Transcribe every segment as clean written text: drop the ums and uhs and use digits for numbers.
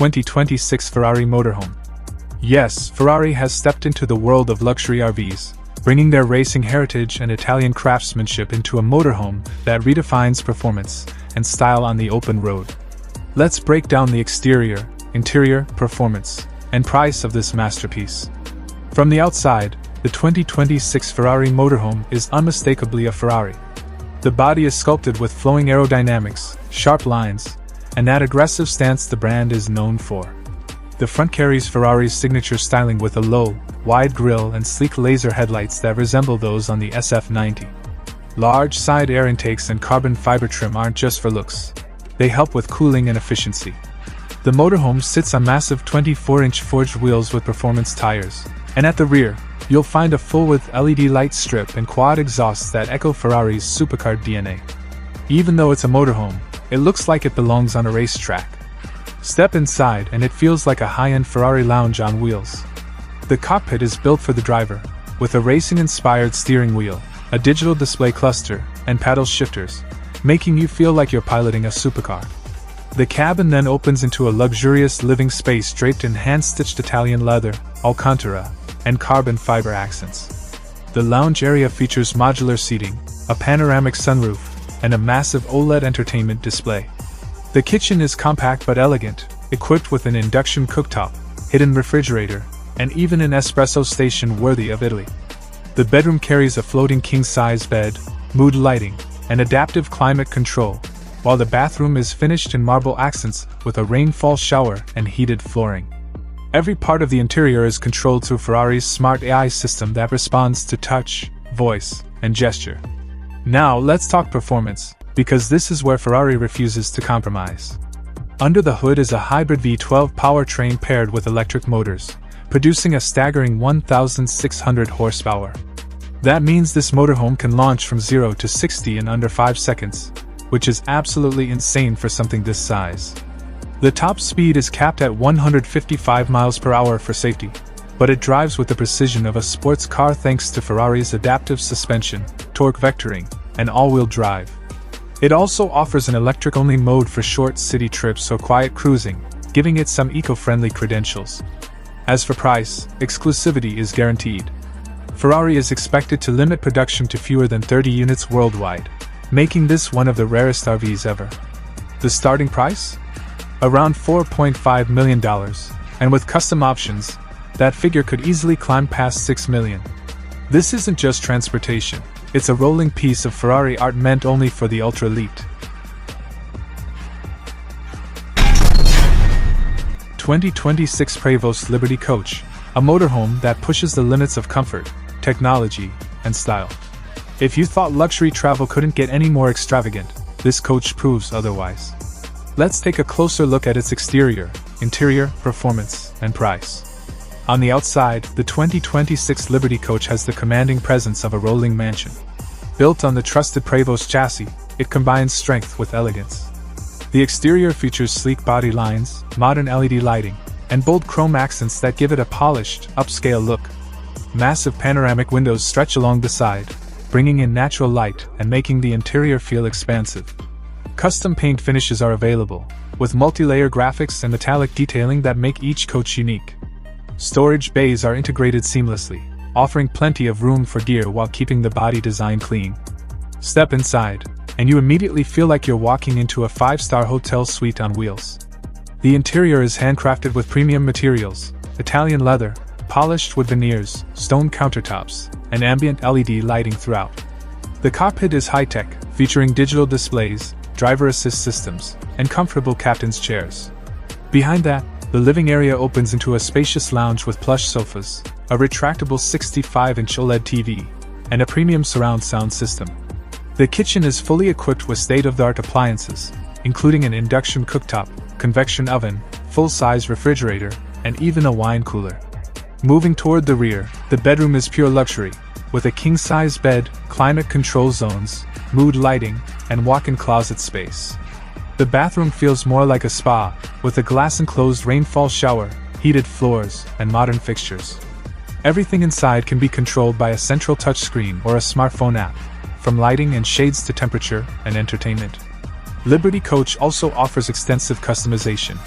2026 Ferrari Motorhome. Yes, Ferrari has stepped into the world of luxury RVs, bringing their racing heritage and Italian craftsmanship into a motorhome that redefines performance and style on the open road. Let's break down the exterior, interior, performance, and price of this masterpiece. From the outside, the 2026 Ferrari Motorhome is unmistakably a Ferrari. The body is sculpted with flowing aerodynamics, sharp lines, and that aggressive stance the brand is known for. The front carries Ferrari's signature styling with a low, wide grille and sleek laser headlights that resemble those on the SF90. Large side air intakes and carbon fiber trim aren't just for looks. They help with cooling and efficiency. The motorhome sits on massive 24-inch forged wheels with performance tires, and at the rear, you'll find a full-width LED light strip and quad exhausts that echo Ferrari's supercar DNA. Even though it's a motorhome, it looks like it belongs on a racetrack. Step inside and it feels like a high-end Ferrari lounge on wheels. The cockpit is built for the driver, with a racing-inspired steering wheel, a digital display cluster, and paddle shifters, making you feel like you're piloting a supercar. The cabin then opens into a luxurious living space draped in hand-stitched Italian leather, Alcantara, and carbon fiber accents. The lounge area features modular seating, a panoramic sunroof, and a massive OLED entertainment display. The kitchen is compact but elegant, equipped with an induction cooktop, hidden refrigerator, and even an espresso station worthy of Italy. The bedroom carries a floating king-size bed, mood lighting, and adaptive climate control, while the bathroom is finished in marble accents with a rainfall shower and heated flooring. Every part of the interior is controlled through Ferrari's smart AI system that responds to touch, voice, and gesture. Now let's talk performance, because this is where Ferrari refuses to compromise. Under the hood is a hybrid V12 powertrain paired with electric motors, producing a staggering 1,600 horsepower. That means this motorhome can launch from 0 to 60 in under 5 seconds, which is absolutely insane for something this size. The top speed is capped at 155 miles per hour for safety, but it drives with the precision of a sports car thanks to Ferrari's adaptive suspension, torque vectoring, and all-wheel drive. It also offers an electric-only mode for short city trips or quiet cruising, giving it some eco-friendly credentials. As for price, exclusivity is guaranteed. Ferrari is expected to limit production to fewer than 30 units worldwide, making this one of the rarest RVs ever. The starting price? Around $4.5 million, and with custom options, that figure could easily climb past $6 million. This isn't just transportation, it's a rolling piece of Ferrari art meant only for the ultra-elite. 2026 Prevost Liberty Coach, a motorhome that pushes the limits of comfort, technology, and style. If you thought luxury travel couldn't get any more extravagant, this coach proves otherwise. Let's take a closer look at its exterior, interior, performance, and price. On the outside, the 2026 Liberty Coach has the commanding presence of a rolling mansion. Built on the trusted Prevost chassis, it combines strength with elegance. The exterior features sleek body lines, modern LED lighting, and bold chrome accents that give it a polished, upscale look. Massive panoramic windows stretch along the side, bringing in natural light and making the interior feel expansive. Custom paint finishes are available, with multi-layer graphics and metallic detailing that make each coach unique. Storage bays are integrated seamlessly, offering plenty of room for gear while keeping the body design clean. Step inside, and you immediately feel like you're walking into a 5-star hotel suite on wheels. The interior is handcrafted with premium materials, Italian leather, polished wood veneers, stone countertops, and ambient LED lighting throughout. The cockpit is high-tech, featuring digital displays, driver assist systems, and comfortable captain's chairs. Behind that, the living area opens into a spacious lounge with plush sofas, a retractable 65-inch OLED TV, and a premium surround sound system. The kitchen is fully equipped with state-of-the-art appliances, including an induction cooktop, convection oven, full-size refrigerator, and even a wine cooler. Moving toward the rear, the bedroom is pure luxury, with a king-size bed, climate control zones, mood lighting, and walk-in closet space. The bathroom feels more like a spa, with a glass-enclosed rainfall shower, heated floors, and modern fixtures. Everything inside can be controlled by a central touchscreen or a smartphone app, from lighting and shades to temperature and entertainment. Liberty Coach also offers extensive customization.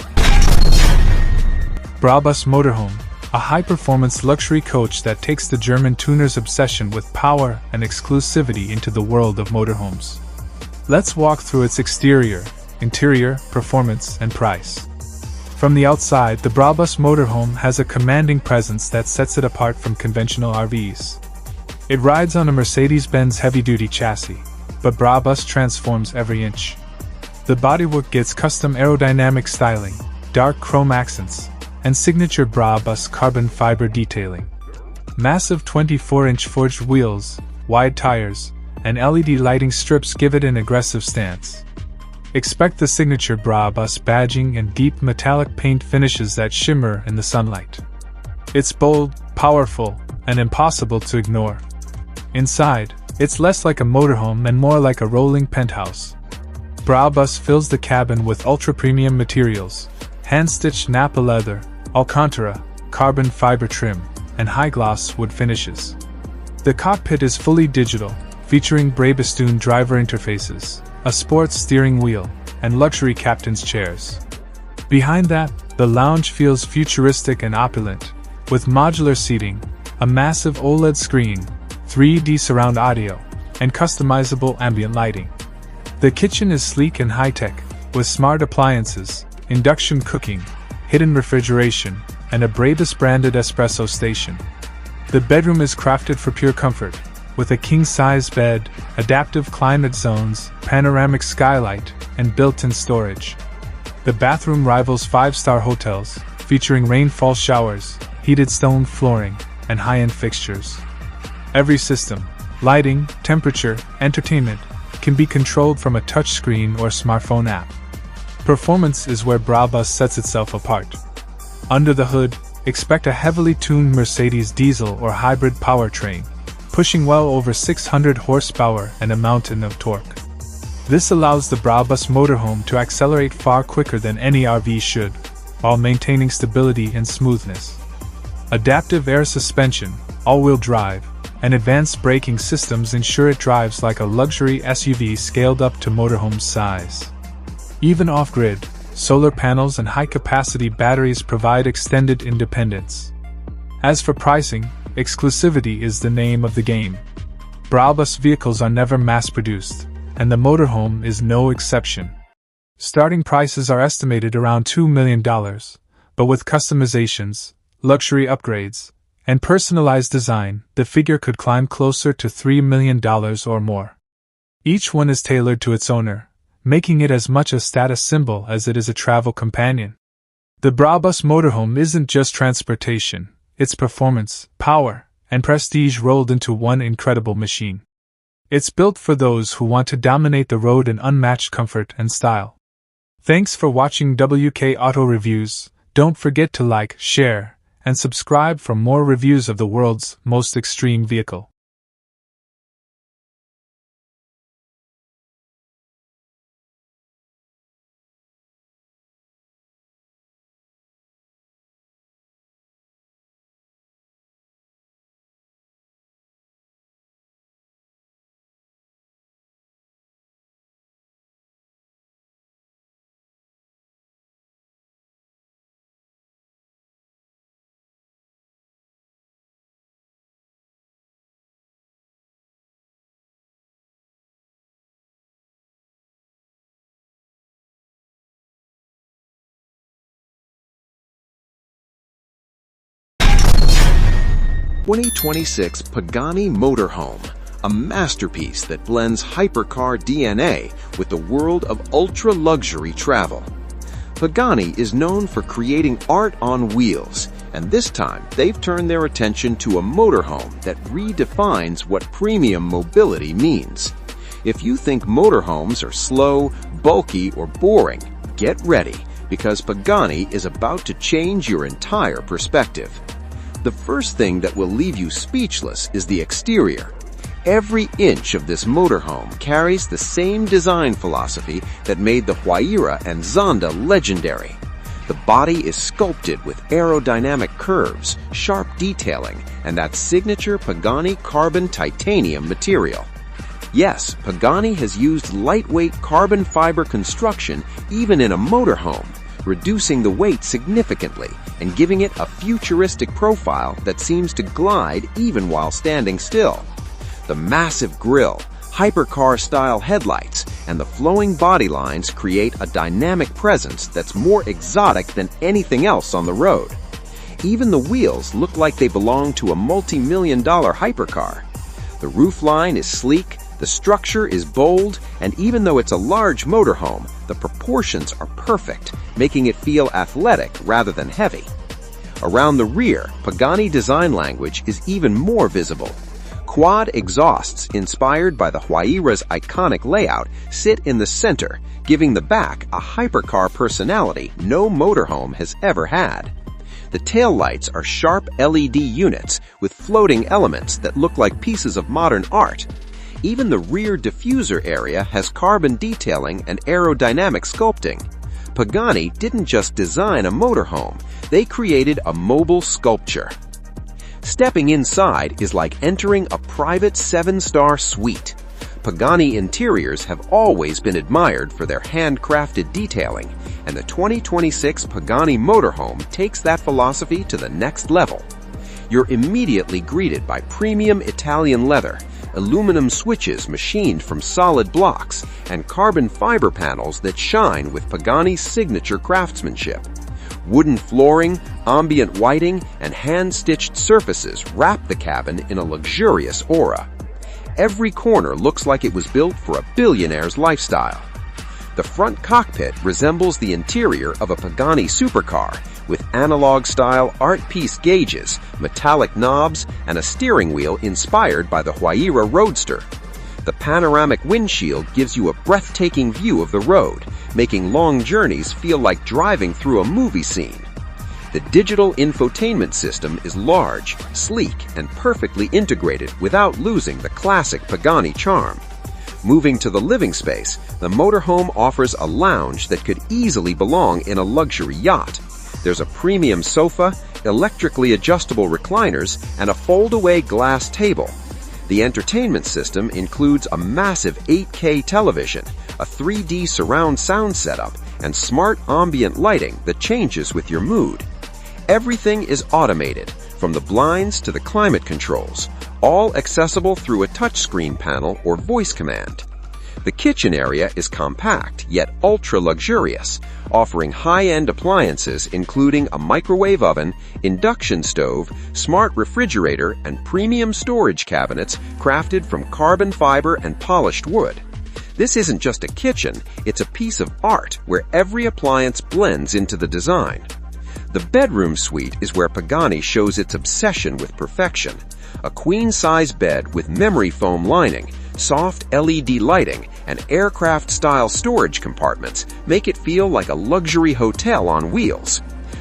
Brabus Motorhome, a high-performance luxury coach that takes the German tuner's obsession with power and exclusivity into the world of motorhomes. Let's walk through its exterior, interior, performance, and price. From the outside, the Brabus Motorhome has a commanding presence that sets it apart from conventional RVs. It rides on a Mercedes-Benz heavy-duty chassis, but Brabus transforms every inch. The bodywork gets custom aerodynamic styling, dark chrome accents, and signature Brabus carbon fiber detailing. Massive 24-inch forged wheels, wide tires, and LED lighting strips give it an aggressive stance. Expect the signature Brabus badging and deep metallic paint finishes that shimmer in the sunlight. It's bold, powerful, and impossible to ignore. Inside, it's less like a motorhome and more like a rolling penthouse. Brabus fills the cabin with ultra-premium materials, hand-stitched Napa leather, Alcantara, carbon fiber trim, and high-gloss wood finishes. The cockpit is fully digital, featuring Brabus driver interfaces, a sports steering wheel, and luxury captain's chairs. Behind that, the lounge feels futuristic and opulent, with modular seating, a massive OLED screen, 3D surround audio, and customizable ambient lighting. The kitchen is sleek and high-tech, with smart appliances, induction cooking, hidden refrigeration, and a Brabus-branded espresso station. The bedroom is crafted for pure comfort, with a king-size bed, adaptive climate zones, panoramic skylight, and built-in storage. The bathroom rivals five-star hotels, featuring rainfall showers, heated stone flooring, and high-end fixtures. Every system, lighting, temperature, entertainment, can be controlled from a touchscreen or smartphone app. Performance is where Brabus sets itself apart. Under the hood, expect a heavily tuned Mercedes diesel or hybrid powertrain, pushing well over 600 horsepower and a mountain of torque. This allows the Brabus Motorhome to accelerate far quicker than any RV should, while maintaining stability and smoothness. Adaptive air suspension, all-wheel drive, and advanced braking systems ensure it drives like a luxury SUV scaled up to motorhome size. Even off-grid, solar panels and high-capacity batteries provide extended independence. As for pricing, exclusivity is the name of the game. Brabus vehicles are never mass-produced, and the motorhome is no exception. Starting prices are estimated around $2 million, but with customizations, luxury upgrades, and personalized design, the figure could climb closer to $3 million or more. Each one is tailored to its owner, making it as much a status symbol as it is a travel companion. The Brabus Motorhome isn't just transportation, it's performance, power, and prestige rolled into one incredible machine. It's built for those who want to dominate the road in unmatched comfort and style. Thanks for watching WK Auto Reviews. Don't forget to like, share, and subscribe for more reviews of the world's most extreme vehicle. (2026) Pagani Motorhome, a masterpiece that blends hypercar DNA with the world of ultra-luxury travel. Pagani is known for creating art on wheels, and this time they've turned their attention to a motorhome that redefines what premium mobility means. If you think motorhomes are slow, bulky, or boring, get ready, because Pagani is about to change your entire perspective. The first thing that will leave you speechless is the exterior. Every inch of this motorhome carries the same design philosophy that made the Huayra and Zonda legendary. The body is sculpted with aerodynamic curves, sharp detailing, and that signature Pagani carbon titanium material. Yes, Pagani has used lightweight carbon fiber construction even in a motorhome, reducing the weight significantly and giving it a futuristic profile that seems to glide even while standing still. The massive grille, hypercar-style headlights, and the flowing body lines create a dynamic presence that's more exotic than anything else on the road. Even the wheels look like they belong to a multi-million-dollar hypercar. The roofline is sleek, the structure is bold, and even though it's a large motorhome, the proportions are perfect, making it feel athletic rather than heavy. Around the rear, Pagani design language is even more visible. Quad exhausts, inspired by the Huayra's iconic layout, sit in the center, giving the back a hypercar personality no motorhome has ever had. The taillights are sharp LED units with floating elements that look like pieces of modern art. Even the rear diffuser area has carbon detailing and aerodynamic sculpting. Pagani didn't just design a motorhome, they created a mobile sculpture. Stepping inside is like entering a private 7-star suite. Pagani interiors have always been admired for their handcrafted detailing, and the 2026 Pagani Motorhome takes that philosophy to the next level. You're immediately greeted by premium Italian leather, aluminum switches machined from solid blocks, and carbon fiber panels that shine with Pagani's signature craftsmanship. Wooden flooring, ambient lighting, and hand-stitched surfaces wrap the cabin in a luxurious aura. Every corner looks like it was built for a billionaire's lifestyle. The front cockpit resembles the interior of a Pagani supercar, with analog-style art piece gauges, metallic knobs, and a steering wheel inspired by the Huayra Roadster. The panoramic windshield gives you a breathtaking view of the road, making long journeys feel like driving through a movie scene. The digital infotainment system is large, sleek, and perfectly integrated without losing the classic Pagani charm. Moving to the living space, the motorhome offers a lounge that could easily belong in a luxury yacht. There's a premium sofa, electrically adjustable recliners, and a fold-away glass table. The entertainment system includes a massive 8K television, a 3D surround sound setup, and smart ambient lighting that changes with your mood. Everything is automated, from the blinds to the climate controls, all accessible through a touchscreen panel or voice command. The kitchen area is compact yet ultra-luxurious, offering high-end appliances including a microwave oven, induction stove, smart refrigerator, and premium storage cabinets crafted from carbon fiber and polished wood. This isn't just a kitchen, it's a piece of art where every appliance blends into the design. The bedroom suite is where Pagani shows its obsession with perfection. A queen-size bed with memory foam lining, soft LED lighting, and aircraft-style storage compartments make it feel like a luxury hotel on wheels.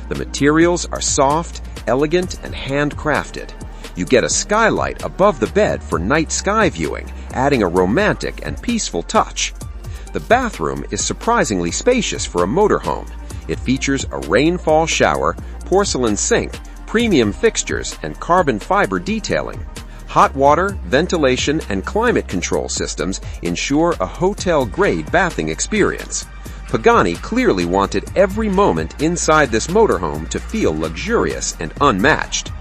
The materials are soft, elegant, and handcrafted. You get a skylight above the bed for night sky viewing, adding a romantic and peaceful touch. The bathroom is surprisingly spacious for a motorhome. It features a rainfall shower, porcelain sink, premium fixtures, and carbon fiber detailing. Hot water, ventilation, and climate control systems ensure a hotel-grade bathing experience. Pagani clearly wanted every moment inside this motorhome to feel luxurious and unmatched.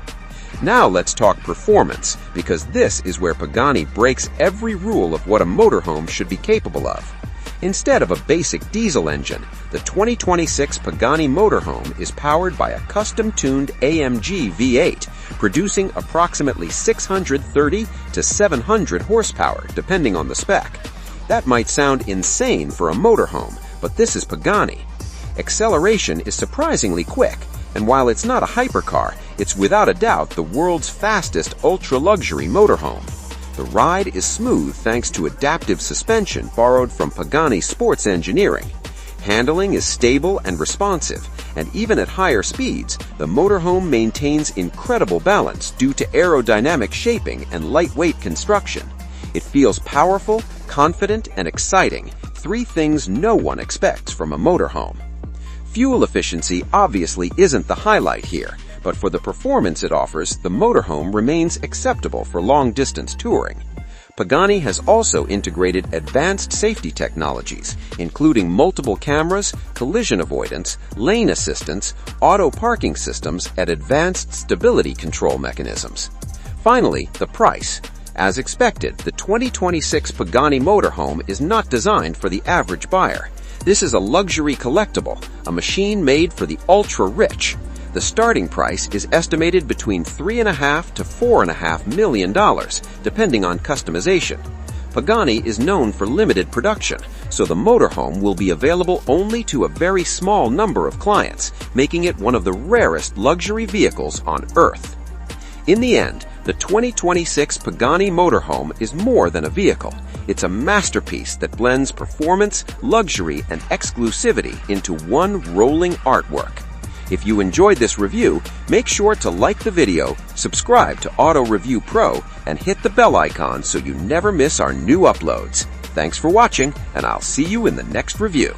Now let's talk performance, because this is where Pagani breaks every rule of what a motorhome should be capable of. Instead of a basic diesel engine, the 2026 Pagani Motorhome is powered by a custom-tuned AMG V8, producing approximately 630 to 700 horsepower, depending on the spec. That might sound insane for a motorhome, but this is Pagani. Acceleration is surprisingly quick, and while it's not a hypercar, it's without a doubt the world's fastest ultra-luxury motorhome. The ride is smooth thanks to adaptive suspension borrowed from Pagani sports engineering. Handling is stable and responsive, and even at higher speeds, the motorhome maintains incredible balance due to aerodynamic shaping and lightweight construction. It feels powerful, confident, and exciting, three things no one expects from a motorhome. Fuel efficiency obviously isn't the highlight here, but for the performance it offers, the motorhome remains acceptable for long-distance touring. Pagani has also integrated advanced safety technologies, including multiple cameras, collision avoidance, lane assistance, auto parking systems, and advanced stability control mechanisms. Finally, the price. As expected, the 2026 Pagani Motorhome is not designed for the average buyer. This is a luxury collectible, a machine made for the ultra-rich. The starting price is estimated between $3.5 to $4.5 million, depending on customization. Pagani is known for limited production, so the motorhome will be available only to a very small number of clients, making it one of the rarest luxury vehicles on Earth. In the end, the 2026 Pagani Motorhome is more than a vehicle. It's a masterpiece that blends performance, luxury, and exclusivity into one rolling artwork. If you enjoyed this review, make sure to like the video, subscribe to Auto Review Pro, and hit the bell icon so you never miss our new uploads. Thanks for watching, and I'll see you in the next review.